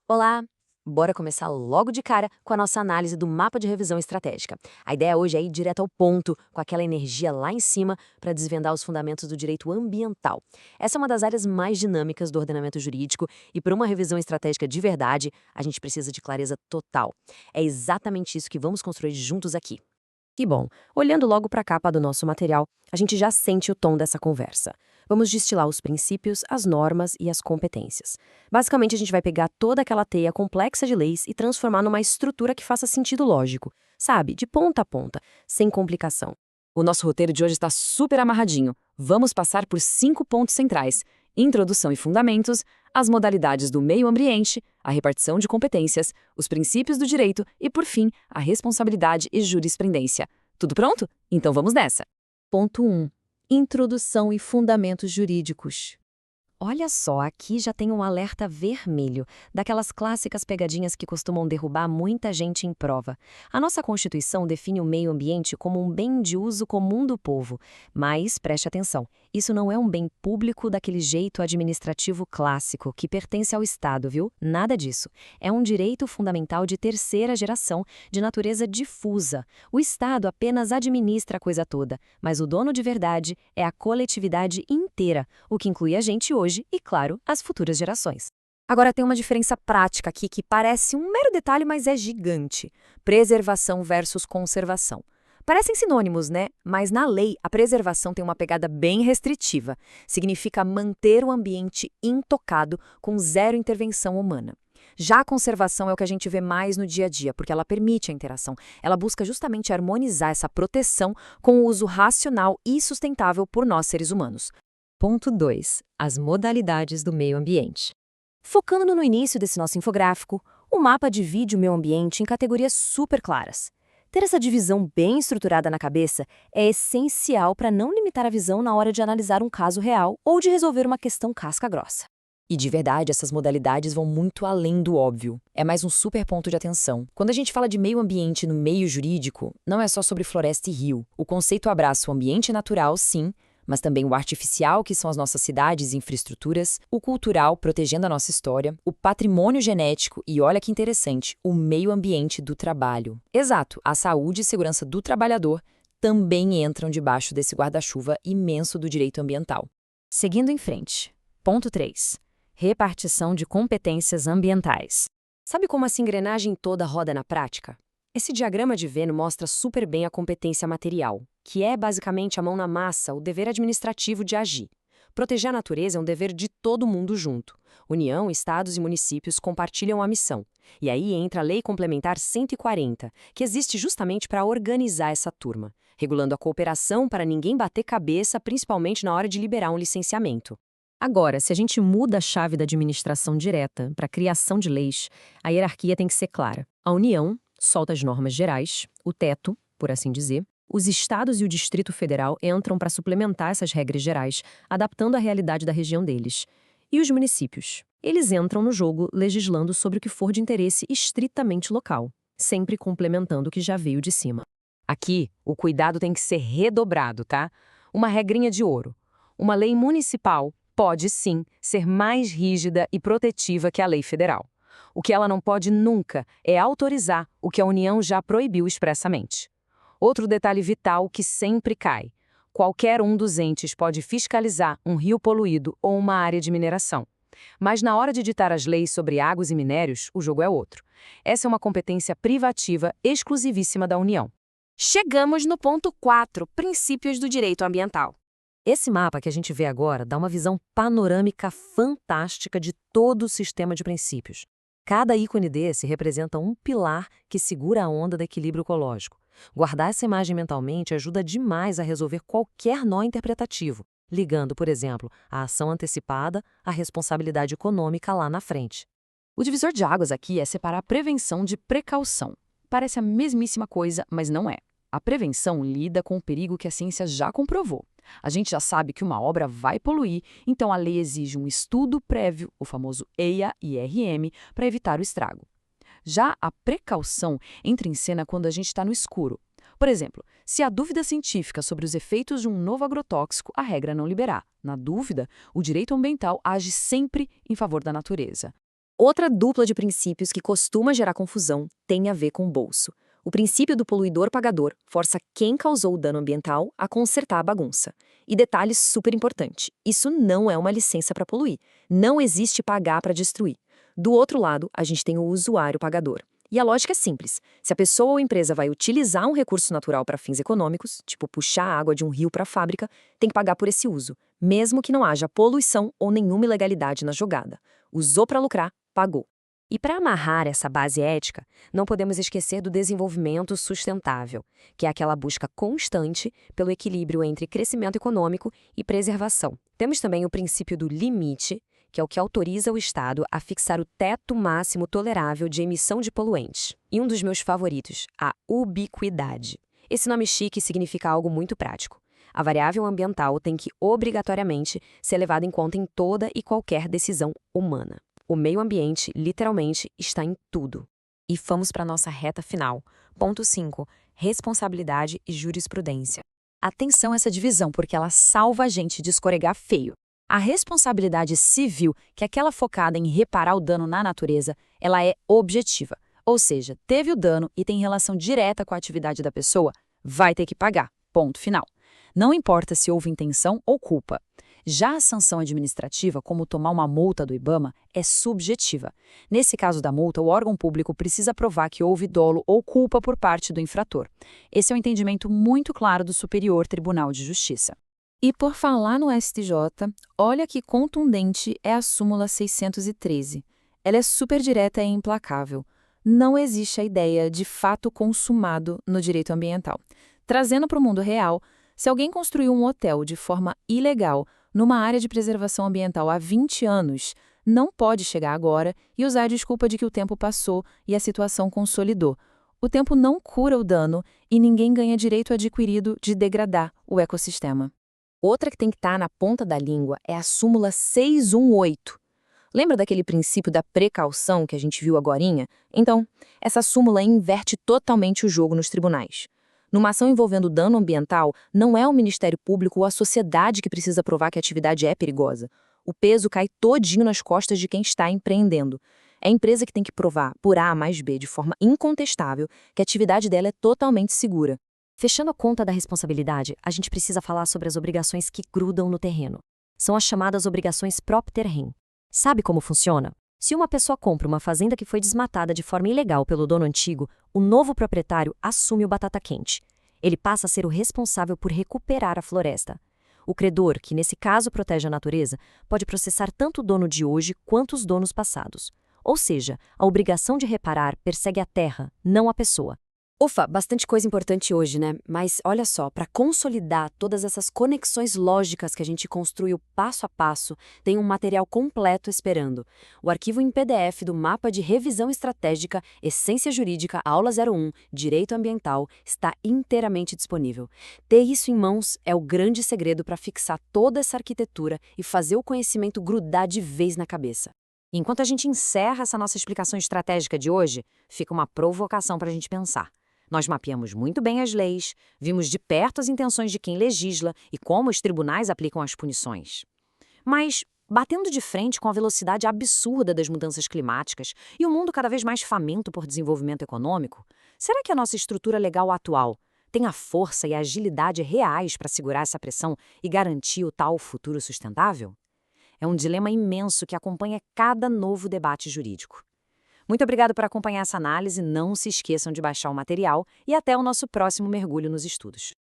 Olá! Bora começar logo de cara com a nossa análise do mapa de revisão estratégica. A ideia hoje é ir direto ao ponto, com aquela energia lá em cima, para desvendar os fundamentos do direito ambiental. Essa é uma das áreas mais dinâmicas do ordenamento jurídico e, para uma revisão estratégica de verdade, a gente precisa de clareza total. É exatamente isso que vamos construir juntos aqui. Que bom! Olhando logo para a capa do nosso material, a gente já sente o tom dessa conversa. Vamos destilar os princípios, as normas e as competências. Basicamente, a gente vai pegar toda aquela teia complexa de leis e transformar numa estrutura que faça sentido lógico, sabe? De ponta a ponta, sem complicação. O nosso roteiro de hoje está super amarradinho. Vamos passar por 5 pontos centrais: introdução e fundamentos, as modalidades do meio ambiente, a repartição de competências, os princípios do direito e, por fim, a responsabilidade e jurisprudência. Tudo pronto? Então vamos nessa! Ponto 1. Introdução e fundamentos jurídicos. Olha só, aqui já tem um alerta vermelho, daquelas clássicas pegadinhas que costumam derrubar muita gente em prova. A nossa Constituição define o meio ambiente como um bem de uso comum do povo. Mas, preste atenção, isso não é um bem público daquele jeito administrativo clássico, que pertence ao Estado, viu? Nada disso. É um direito fundamental de terceira geração, de natureza difusa. O Estado apenas administra a coisa toda, mas o dono de verdade é a coletividade inteira, o que inclui a gente hoje e, claro, as futuras gerações. Agora tem uma diferença prática aqui que parece um mero detalhe, mas é gigante. Preservação versus conservação. Parecem sinônimos, né? Mas na lei, a preservação tem uma pegada bem restritiva. Significa manter o ambiente intocado com zero intervenção humana. Já a conservação é o que a gente vê mais no dia a dia, porque ela permite a interação. Ela busca justamente harmonizar essa proteção com o uso racional e sustentável por nós seres humanos. Ponto 2. As modalidades do meio ambiente. Focando no início desse nosso infográfico, o mapa divide o meio ambiente em categorias super claras. Ter essa divisão bem estruturada na cabeça é essencial para não limitar a visão na hora de analisar um caso real ou de resolver uma questão casca-grossa. E de verdade, essas modalidades vão muito além do óbvio. É mais um super ponto de atenção. Quando a gente fala de meio ambiente no meio jurídico, não é só sobre floresta e rio. O conceito abraça o ambiente natural, sim, mas também o artificial, que são as nossas cidades e infraestruturas, o cultural, protegendo a nossa história, o patrimônio genético e, olha que interessante, o meio ambiente do trabalho. Exato, a saúde e segurança do trabalhador também entram debaixo desse guarda-chuva imenso do direito ambiental. Seguindo em frente. Ponto 3. Repartição de competências ambientais. Sabe como essa engrenagem toda roda na prática? Esse diagrama de Venn mostra super bem a competência material, que é basicamente a mão na massa, o dever administrativo de agir. Proteger a natureza é um dever de todo mundo junto. União, estados e municípios compartilham a missão. E aí entra a Lei Complementar 140, que existe justamente para organizar essa turma, regulando a cooperação para ninguém bater cabeça, principalmente na hora de liberar um licenciamento. Agora, se a gente muda a chave da administração direta para a criação de leis, a hierarquia tem que ser clara. A União solta as normas gerais, o teto, por assim dizer. Os estados e o Distrito Federal entram para suplementar essas regras gerais, adaptando a realidade da região deles. E os municípios? Eles entram no jogo legislando sobre o que for de interesse estritamente local, sempre complementando o que já veio de cima. Aqui, o cuidado tem que ser redobrado, tá? Uma regrinha de ouro. Uma lei municipal pode, sim, ser mais rígida e protetiva que a lei federal. O que ela não pode nunca é autorizar o que a União já proibiu expressamente. Outro detalhe vital que sempre cai: qualquer um dos entes pode fiscalizar um rio poluído ou uma área de mineração. Mas na hora de ditar as leis sobre águas e minérios, o jogo é outro. Essa é uma competência privativa exclusivíssima da União. Chegamos no ponto 4, princípios do direito ambiental. Esse mapa que a gente vê agora dá uma visão panorâmica fantástica de todo o sistema de princípios. Cada ícone desse representa um pilar que segura a onda do equilíbrio ecológico. Guardar essa imagem mentalmente ajuda demais a resolver qualquer nó interpretativo, ligando, por exemplo, a ação antecipada à responsabilidade econômica lá na frente. O divisor de águas aqui é separar prevenção de precaução. Parece a mesmíssima coisa, mas não é. A prevenção lida com o perigo que a ciência já comprovou. A gente já sabe que uma obra vai poluir, então a lei exige um estudo prévio, o famoso EIA-IRM, para evitar o estrago. Já a precaução entra em cena quando a gente está no escuro. Por exemplo, se há dúvida científica sobre os efeitos de um novo agrotóxico, a regra é não liberar. Na dúvida, o direito ambiental age sempre em favor da natureza. Outra dupla de princípios que costuma gerar confusão tem a ver com o bolso. O princípio do poluidor-pagador força quem causou o dano ambiental a consertar a bagunça. E detalhe super importante: isso não é uma licença para poluir. Não existe pagar para destruir. Do outro lado, a gente tem o usuário-pagador. E a lógica é simples. Se a pessoa ou empresa vai utilizar um recurso natural para fins econômicos, tipo puxar a água de um rio para a fábrica, tem que pagar por esse uso, mesmo que não haja poluição ou nenhuma ilegalidade na jogada. Usou para lucrar, pagou. E para amarrar essa base ética, não podemos esquecer do desenvolvimento sustentável, que é aquela busca constante pelo equilíbrio entre crescimento econômico e preservação. Temos também o princípio do limite, que é o que autoriza o Estado a fixar o teto máximo tolerável de emissão de poluentes. E um dos meus favoritos, a ubiquidade. Esse nome chique significa algo muito prático. A variável ambiental tem que, obrigatoriamente, ser levada em conta em toda e qualquer decisão humana. O meio ambiente, literalmente, está em tudo. E vamos para a nossa reta final. Ponto 5. Responsabilidade e jurisprudência. Atenção a essa divisão, porque ela salva a gente de escorregar feio. A responsabilidade civil, que é aquela focada em reparar o dano na natureza, ela é objetiva. Ou seja, teve o dano e tem relação direta com a atividade da pessoa, vai ter que pagar. Ponto final. Não importa se houve intenção ou culpa. Já a sanção administrativa, como tomar uma multa do IBAMA, é subjetiva. Nesse caso da multa, o órgão público precisa provar que houve dolo ou culpa por parte do infrator. Esse é um entendimento muito claro do Superior Tribunal de Justiça. E por falar no STJ, olha que contundente é a súmula 613. Ela é super direta e implacável. Não existe a ideia de fato consumado no direito ambiental. Trazendo para o mundo real, se alguém construiu um hotel de forma ilegal numa área de preservação ambiental há 20 anos, não pode chegar agora e usar a desculpa de que o tempo passou e a situação consolidou. O tempo não cura o dano e ninguém ganha direito adquirido de degradar o ecossistema. Outra que tem que estar na ponta da língua é a súmula 618. Lembra daquele princípio da precaução que a gente viu agorinha? Então, essa súmula inverte totalmente o jogo nos tribunais. Numa ação envolvendo dano ambiental, não é o Ministério Público ou a sociedade que precisa provar que a atividade é perigosa. O peso cai todinho nas costas de quem está empreendendo. É a empresa que tem que provar, por A mais B, de forma incontestável, que a atividade dela é totalmente segura. Fechando a conta da responsabilidade, a gente precisa falar sobre as obrigações que grudam no terreno. São as chamadas obrigações propter rem. Sabe como funciona? Se uma pessoa compra uma fazenda que foi desmatada de forma ilegal pelo dono antigo, o novo proprietário assume o batata quente. Ele passa a ser o responsável por recuperar a floresta. O credor, que nesse caso protege a natureza, pode processar tanto o dono de hoje quanto os donos passados. Ou seja, a obrigação de reparar persegue a terra, não a pessoa. Ufa, bastante coisa importante hoje, né? Mas olha só, para consolidar todas essas conexões lógicas que a gente construiu passo a passo, tem um material completo esperando. O arquivo em PDF do Mapa de Revisão Estratégica, Essência Jurídica, Aula 01, Direito Ambiental, está inteiramente disponível. Ter isso em mãos é o grande segredo para fixar toda essa arquitetura e fazer o conhecimento grudar de vez na cabeça. Enquanto a gente encerra essa nossa explicação estratégica de hoje, fica uma provocação para a gente pensar. Nós mapeamos muito bem as leis, vimos de perto as intenções de quem legisla e como os tribunais aplicam as punições. Mas, batendo de frente com a velocidade absurda das mudanças climáticas e o mundo cada vez mais faminto por desenvolvimento econômico, será que a nossa estrutura legal atual tem a força e a agilidade reais para segurar essa pressão e garantir o tal futuro sustentável? É um dilema imenso que acompanha cada novo debate jurídico. Muito obrigado por acompanhar essa análise, não se esqueçam de baixar o material e até o nosso próximo mergulho nos estudos.